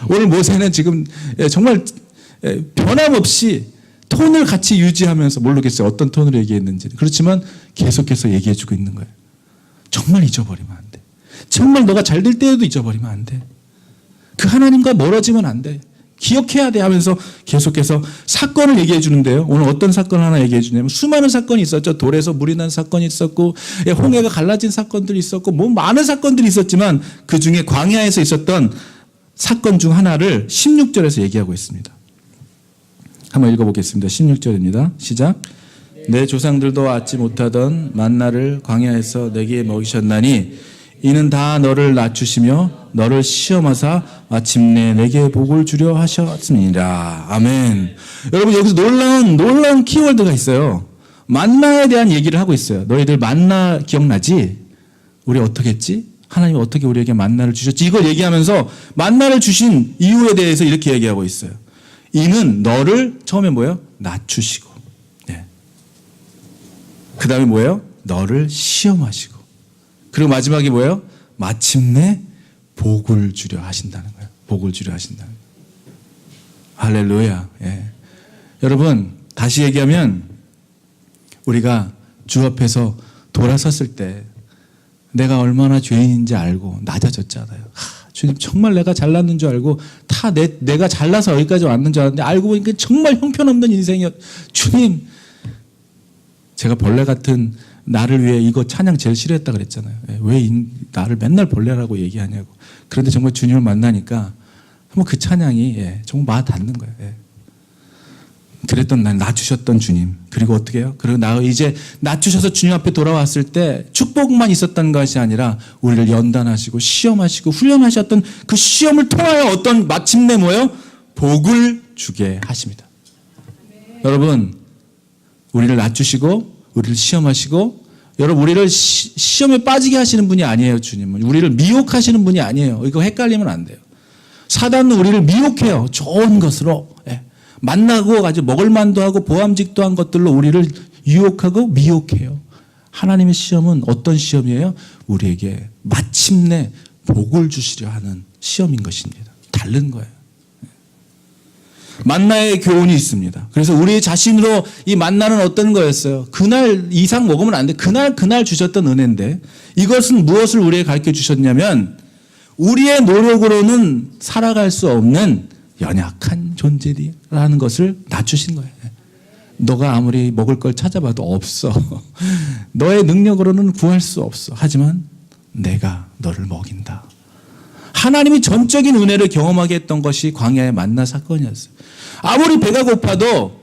오늘 모세는 지금 정말 변함없이 톤을 같이 유지하면서, 모르겠어요 어떤 톤으로 얘기했는지, 그렇지만 계속해서 얘기해주고 있는 거예요. 정말 잊어버리면 안 돼. 정말 너가 잘 될 때에도 잊어버리면 안 돼. 그 하나님과 멀어지면 안 돼. 기억해야 돼 하면서 계속해서 사건을 얘기해 주는데요. 오늘 어떤 사건 하나 얘기해 주냐면 수많은 사건이 있었죠. 돌에서 물이 난 사건이 있었고 홍해가 갈라진 사건들이 있었고 뭐 많은 사건들이 있었지만 그중에 광야에서 있었던 사건 중 하나를 16절에서 얘기하고 있습니다. 한번 읽어보겠습니다. 16절입니다. 시작. 내 조상들도 얻지 못하던 만나를 광야에서 내게 먹이셨나니 이는 다 너를 낮추시며 너를 시험하사 마침내 내게 복을 주려 하셨습니다. 아멘. 여러분 여기서 놀라운 키워드가 있어요. 만나에 대한 얘기를 하고 있어요. 너희들 만나 기억나지? 우리 어떻게 했지? 하나님이 어떻게 우리에게 만나를 주셨지? 이걸 얘기하면서 만나를 주신 이유에 대해서 이렇게 얘기하고 있어요. 이는 너를 처음에 뭐예요? 낮추시고 네. 그 다음에 뭐예요? 너를 시험하시고 그리고 마지막에 뭐예요? 마침내 복을 주려 하신다는 거예요. 복을 주려 하신다는 거예요. 할렐루야. 예. 여러분 다시 얘기하면 우리가 주 앞에서 돌아섰을 때 내가 얼마나 죄인인지 알고 낮아졌잖아요. 주님 정말 내가 잘났는 줄 알고 다 내가 잘나서 여기까지 왔는 줄 알았는데 알고 보니까 정말 형편없는 인생이었. 주님 제가 벌레 같은 나를 위해 이거 찬양 제일 싫어했다 그랬잖아요. 왜 나를 맨날 벌레라고 얘기하냐고. 그런데 정말 주님을 만나니까 한번 그 찬양이 정말 마 닿는 거예요. 그랬던 날 낮추셨던 주님. 그리고 어떻게 해요? 그리고 나 이제 낮추셔서 주님 앞에 돌아왔을 때 축복만 있었던 것이 아니라 우리를 연단하시고 시험하시고 훈련하셨던 그 시험을 통하여 어떤 마침내 뭐예요? 복을 주게 하십니다. 여러분 우리를 낮추시고 우리를 시험하시고 여러분 우리를 시험에 빠지게 하시는 분이 아니에요. 주님은 우리를 미혹하시는 분이 아니에요. 이거 헷갈리면 안 돼요. 사단은 우리를 미혹해요. 좋은 것으로 만나고 아주 먹을 만도 하고 보암직도 한 것들로 우리를 유혹하고 미혹해요. 하나님의 시험은 어떤 시험이에요? 우리에게 마침내 복을 주시려 하는 시험인 것입니다. 다른 거예요. 만나의 교훈이 있습니다. 그래서 우리 자신으로 이 만나는 어떤 거였어요? 그날 이상 먹으면 안 돼. 그날 주셨던 은혜인데 이것은 무엇을 우리에게 가르쳐 주셨냐면 우리의 노력으로는 살아갈 수 없는 연약한 존재라는 것을 낮추신 거예요. 너가 아무리 먹을 걸 찾아봐도 없어. 너의 능력으로는 구할 수 없어. 하지만 내가 너를 먹인다. 하나님이 전적인 은혜를 경험하게 했던 것이 광야의 만나 사건이었어요. 아무리 배가 고파도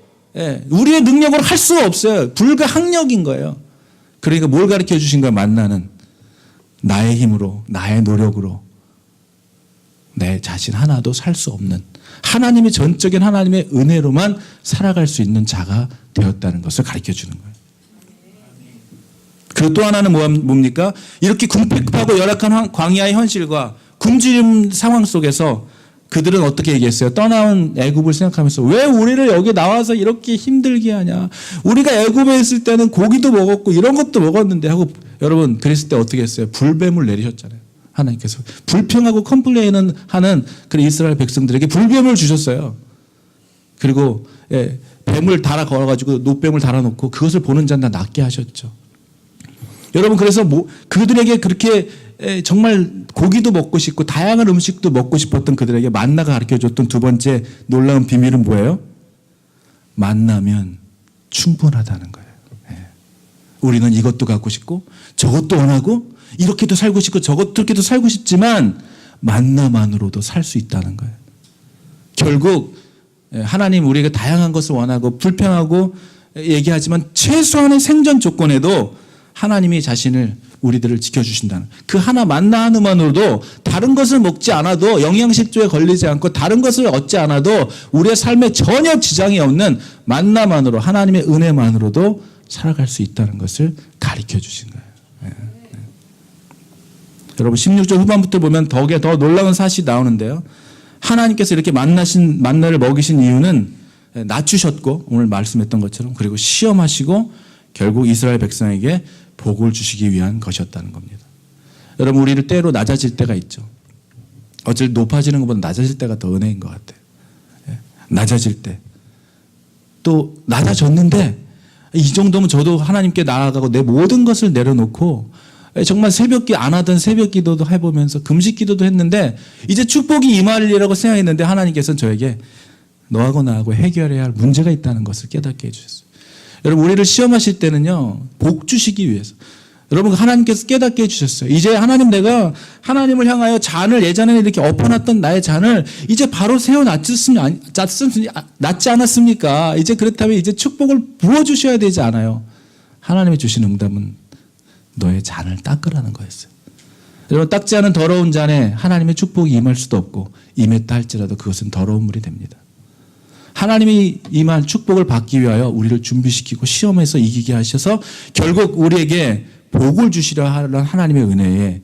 우리의 능력으로 할 수가 없어요. 불가항력인 거예요. 그러니까 뭘 가르쳐 주신 거예요? 만나는 나의 힘으로 나의 노력으로 내 자신 하나도 살 수 없는 하나님의 전적인 하나님의 은혜로만 살아갈 수 있는 자가 되었다는 것을 가르쳐 주는 거예요. 그리고 또 하나는 뭡니까? 이렇게 궁핍하고 열악한 광야의 현실과 굶주림 상황 속에서 그들은 어떻게 얘기했어요? 떠나온 애굽을 생각하면서 왜 우리를 여기 나와서 이렇게 힘들게 하냐? 우리가 애굽에 있을 때는 고기도 먹었고 이런 것도 먹었는데 하고 여러분 그랬을 때 어떻게 했어요? 불뱀을 내리셨잖아요. 하나님께서 불평하고 컴플레인은 하는 그 이스라엘 백성들에게 불뱀을 주셨어요. 그리고 뱀을 달아 걸어가지고 노뱀을 달아놓고 그것을 보는 자는 다 낫게 하셨죠. 여러분 그래서 그들에게 그렇게 정말 고기도 먹고 싶고 다양한 음식도 먹고 싶었던 그들에게 만나가 가르쳐줬던 두 번째 놀라운 비밀은 뭐예요? 만나면 충분하다는 거예요. 우리는 이것도 갖고 싶고 저것도 원하고 이렇게도 살고 싶고 저렇게도 살고 싶지만 만나만으로도 살 수 있다는 거예요. 결국 하나님 우리가 다양한 것을 원하고 불평하고 얘기하지만 최소한의 생존 조건에도 하나님이 자신을 우리들을 지켜주신다는 그 하나 만나 하나만으로도 다른 것을 먹지 않아도 영양실조에 걸리지 않고 다른 것을 얻지 않아도 우리의 삶에 전혀 지장이 없는 만나만으로 하나님의 은혜만으로도 살아갈 수 있다는 것을 가르쳐 주신 거예요. 여러분 16절 후반부터 보면 더 놀라운 사실이 나오는데요. 하나님께서 이렇게 만나를 먹이신 이유는 낮추셨고 오늘 말씀했던 것처럼 그리고 시험하시고 결국 이스라엘 백성에게 복을 주시기 위한 것이었다는 겁니다. 여러분 우리를 때로 낮아질 때가 있죠. 어쩔 높아지는 것보다 낮아질 때가 더 은혜인 것 같아요. 낮아질 때. 또 낮아졌는데 이 정도면 저도 하나님께 나아가고 내 모든 것을 내려놓고 정말 새벽기 안 하던 새벽기도도 해보면서 금식기도도 했는데 이제 축복이 임하리라고 생각했는데 하나님께서는 저에게 너하고 나하고 해결해야 할 문제가 있다는 것을 깨닫게 해주셨어요. 여러분 우리를 시험하실 때는요 복 주시기 위해서 여러분 하나님께서 깨닫게 해주셨어요. 이제 하나님 내가 하나님을 향하여 잔을 예전에는 이렇게 엎어놨던 나의 잔을 이제 바로 세워놨지 않았습니까? 이제 그렇다면 이제 축복을 부어주셔야 되지 않아요. 하나님이 주신 응답은 너의 잔을 닦으라는 거였어요. 여러분 닦지 않은 더러운 잔에 하나님의 축복이 임할 수도 없고 임했다 할지라도 그것은 더러운 물이 됩니다. 하나님이 임한 축복을 받기 위하여 우리를 준비시키고 시험에서 이기게 하셔서 결국 우리에게 복을 주시려 하는 하나님의 은혜에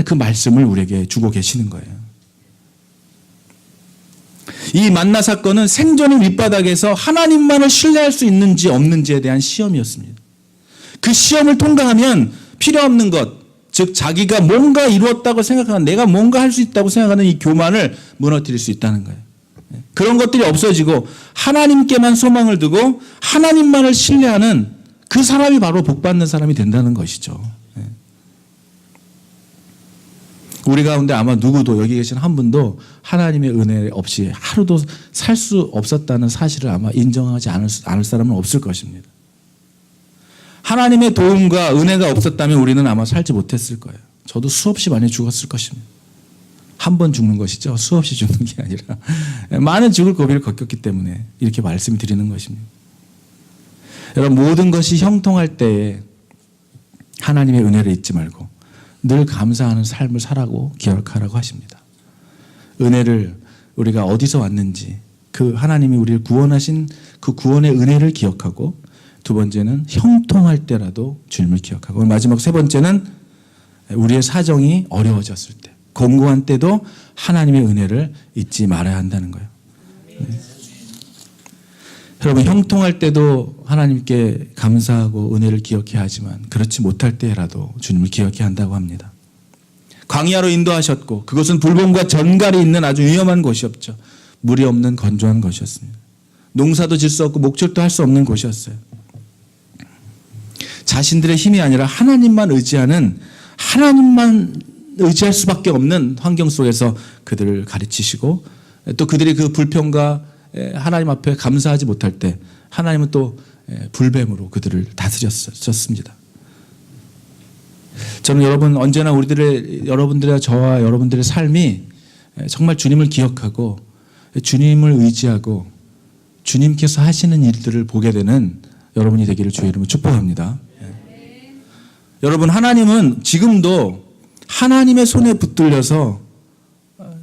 그 말씀을 우리에게 주고 계시는 거예요. 이 만나 사건은 생존의 밑바닥에서 하나님만을 신뢰할 수 있는지 없는지에 대한 시험이었습니다. 그 시험을 통과하면 필요 없는 것, 즉 자기가 뭔가 이루었다고 생각하는 내가 뭔가 할 수 있다고 생각하는 이 교만을 무너뜨릴 수 있다는 거예요. 그런 것들이 없어지고 하나님께만 소망을 두고 하나님만을 신뢰하는 그 사람이 바로 복받는 사람이 된다는 것이죠. 우리 가운데 아마 누구도 여기 계신 한 분도 하나님의 은혜 없이 하루도 살 수 없었다는 사실을 아마 인정하지 않을 사람은 없을 것입니다. 하나님의 도움과 은혜가 없었다면 우리는 아마 살지 못했을 거예요. 저도 수없이 많이 죽었을 것입니다. 한 번 죽는 것이죠. 수없이 죽는 게 아니라 많은 죽을 고비를 겪었기 때문에 이렇게 말씀드리는 것입니다. 여러분 모든 것이 형통할 때에 하나님의 은혜를 잊지 말고 늘 감사하는 삶을 살라고 기억하라고 하십니다. 은혜를 우리가 어디서 왔는지 그 하나님이 우리를 구원하신 그 구원의 은혜를 기억하고 두 번째는 형통할 때라도 주님을 기억하고 마지막 세 번째는 우리의 사정이 어려워졌을 때 공고한 때도 하나님의 은혜를 잊지 말아야 한다는 거예요. 네. 여러분 형통할 때도 하나님께 감사하고 은혜를 기억해야 하지만 그렇지 못할 때라도 주님을 기억해야 한다고 합니다. 광야로 인도하셨고 그것은 불봉과 전갈이 있는 아주 위험한 곳이었죠. 물이 없는 건조한 곳이었습니다. 농사도 질 수 없고 목줄도 할 수 없는 곳이었어요. 자신들의 힘이 아니라 하나님만 의지할 수밖에 없는 환경 속에서 그들을 가르치시고 또 그들이 그 불평과 하나님 앞에 감사하지 못할 때 하나님은 또 불뱀으로 그들을 다스렸습니다. 저는 여러분 언제나 여러분들의 저와 여러분들의 삶이 정말 주님을 기억하고 주님을 의지하고 주님께서 하시는 일들을 보게 되는 여러분이 되기를 주의 이름으로 축복합니다. 여러분 하나님은 지금도 하나님의 손에 붙들려서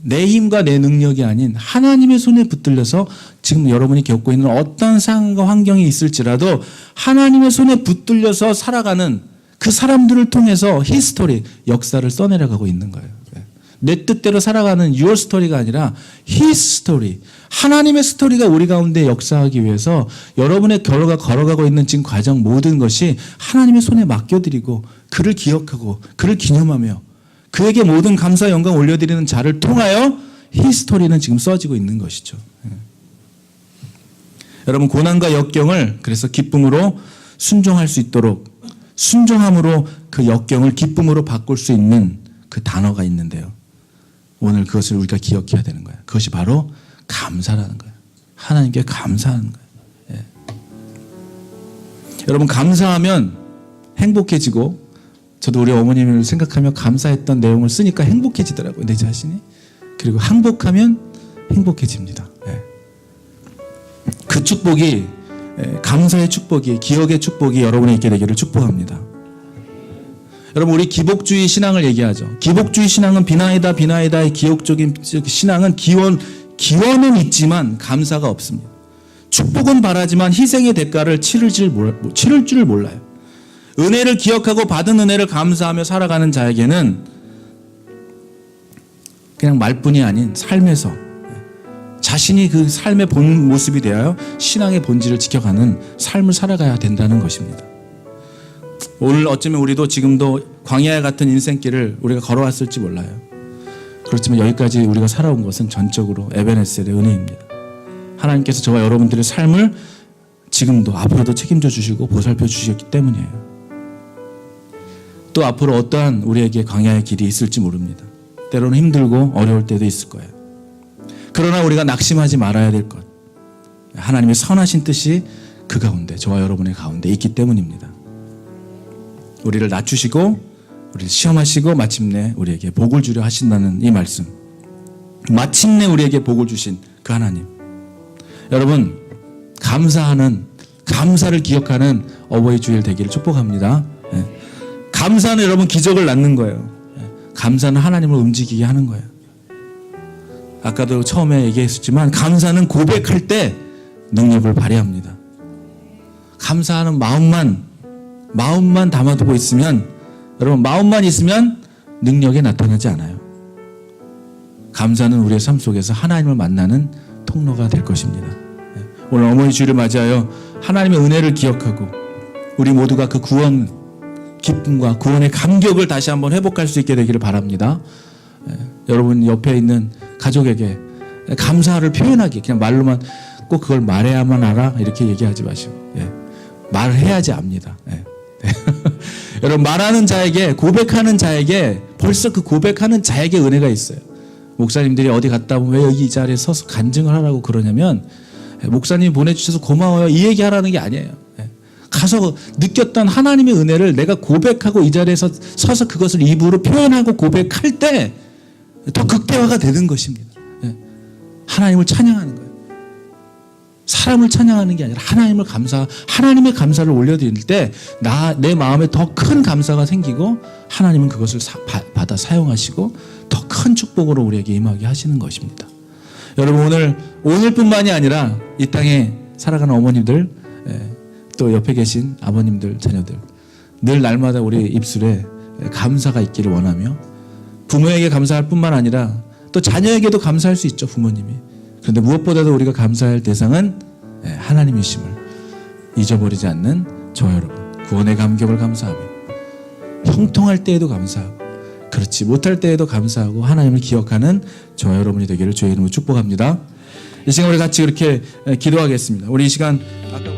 내 힘과 내 능력이 아닌 하나님의 손에 붙들려서 지금 여러분이 겪고 있는 어떤 상황과 환경이 있을지라도 하나님의 손에 붙들려서 살아가는 그 사람들을 통해서 히스토리, 역사를 써내려가고 있는 거예요. 내 뜻대로 살아가는 your story가 아니라 his story, 하나님의 스토리가 우리 가운데 역사하기 위해서 여러분의 걸어가고 있는 지금 과정 모든 것이 하나님의 손에 맡겨드리고 그를 기억하고 그를 기념하며 그에게 모든 감사 영광 올려드리는 자를 통하여 히스토리는 지금 써지고 있는 것이죠. 여러분 고난과 역경을 그래서 기쁨으로 순종할 수 있도록 순종함으로 그 역경을 기쁨으로 바꿀 수 있는 그 단어가 있는데요. 오늘 그것을 우리가 기억해야 되는 거예요. 그것이 바로 감사라는 거예요. 하나님께 감사하는 거예요. 예. 여러분 감사하면 행복해지고 저도 우리 어머님을 생각하며 감사했던 내용을 쓰니까 행복해지더라고요. 내 자신이. 그리고 항복하면 행복해집니다. 예. 그 축복이 감사의 축복이 기억의 축복이 여러분에 있게 되기를 축복합니다. 여러분 우리 기복주의 신앙을 얘기하죠. 기복주의 신앙은 비나이다의 기억적인 신앙은 기원은 있지만 감사가 없습니다. 축복은 바라지만 희생의 대가를 치를 줄 몰라요. 은혜를 기억하고 받은 은혜를 감사하며 살아가는 자에게는 그냥 말뿐이 아닌 삶에서 자신이 그 삶의 본 모습이 되어 신앙의 본질을 지켜가는 삶을 살아가야 된다는 것입니다. 오늘 어쩌면 우리도 지금도 광야 같은 인생길을 우리가 걸어왔을지 몰라요. 그렇지만 여기까지 우리가 살아온 것은 전적으로 에베네셀의 은혜입니다. 하나님께서 저와 여러분들의 삶을 지금도 앞으로도 책임져 주시고 보살펴 주셨기 때문이에요. 또 앞으로 어떠한 우리에게 광야의 길이 있을지 모릅니다. 때로는 힘들고 어려울 때도 있을 거예요. 그러나 우리가 낙심하지 말아야 될 것, 하나님의 선하신 뜻이 그 가운데, 저와 여러분의 가운데 있기 때문입니다. 우리를 낮추시고 우리를 시험하시고 마침내 우리에게 복을 주려 하신다는 이 말씀, 마침내 우리에게 복을 주신 그 하나님, 여러분 감사를 기억하는 어버이 주일 되기를 축복합니다. 감사는 여러분 기적을 낳는 거예요. 감사는 하나님을 움직이게 하는 거예요. 아까도 처음에 얘기했었지만 감사는 고백할 때 능력을 발휘합니다. 감사하는 마음만 담아두고 있으면, 여러분 마음만 있으면 능력이 나타나지 않아요. 감사는 우리의 삶 속에서 하나님을 만나는 통로가 될 것입니다. 오늘 어머니 주일을 맞이하여 하나님의 은혜를 기억하고 우리 모두가 그 구원 기쁨과 구원의 감격을 다시 한번 회복할 수 있게 되기를 바랍니다. 여러분 옆에 있는 가족에게 감사를 표현하기, 그냥 말로만 꼭 그걸 말해야만 알아 이렇게 얘기하지 마시고, 말을 해야지 압니다. 여러분 말하는 자에게, 고백하는 자에게, 벌써 그 고백하는 자에게 은혜가 있어요. 목사님들이 어디 갔다 오면 왜 여기 이 자리에 서서 간증을 하라고 그러냐면, 목사님이 보내주셔서 고마워요 이 얘기 하라는 게 아니에요. 가서 느꼈던 하나님의 은혜를 내가 고백하고 이 자리에서 서서 그것을 입으로 표현하고 고백할 때 더 극대화가 되는 것입니다. 하나님을 찬양하는 거예요. 사람을 찬양하는 게 아니라 하나님의 감사를 올려드릴 때 내 마음에 더 큰 감사가 생기고 하나님은 그것을 받아 사용하시고 더 큰 축복으로 우리에게 임하게 하시는 것입니다. 여러분 오늘뿐만이 아니라 이 땅에 살아가는 어머님들, 또 옆에 계신 아버님들, 자녀들, 늘 날마다 우리 입술에 감사가 있기를 원하며, 부모에게 감사할 뿐만 아니라 또 자녀에게도 감사할 수 있죠, 부모님이. 그런데 무엇보다도 우리가 감사할 대상은 하나님이심을 잊어버리지 않는 저와 여러분, 구원의 감격을 감사하며, 형통할 때에도 감사하고 그렇지 못할 때에도 감사하고 하나님을 기억하는 저와 여러분이 되기를 주의 이름으로 축복합니다. 이 시간 우리 같이 그렇게 기도하겠습니다. 우리 이 시간 아까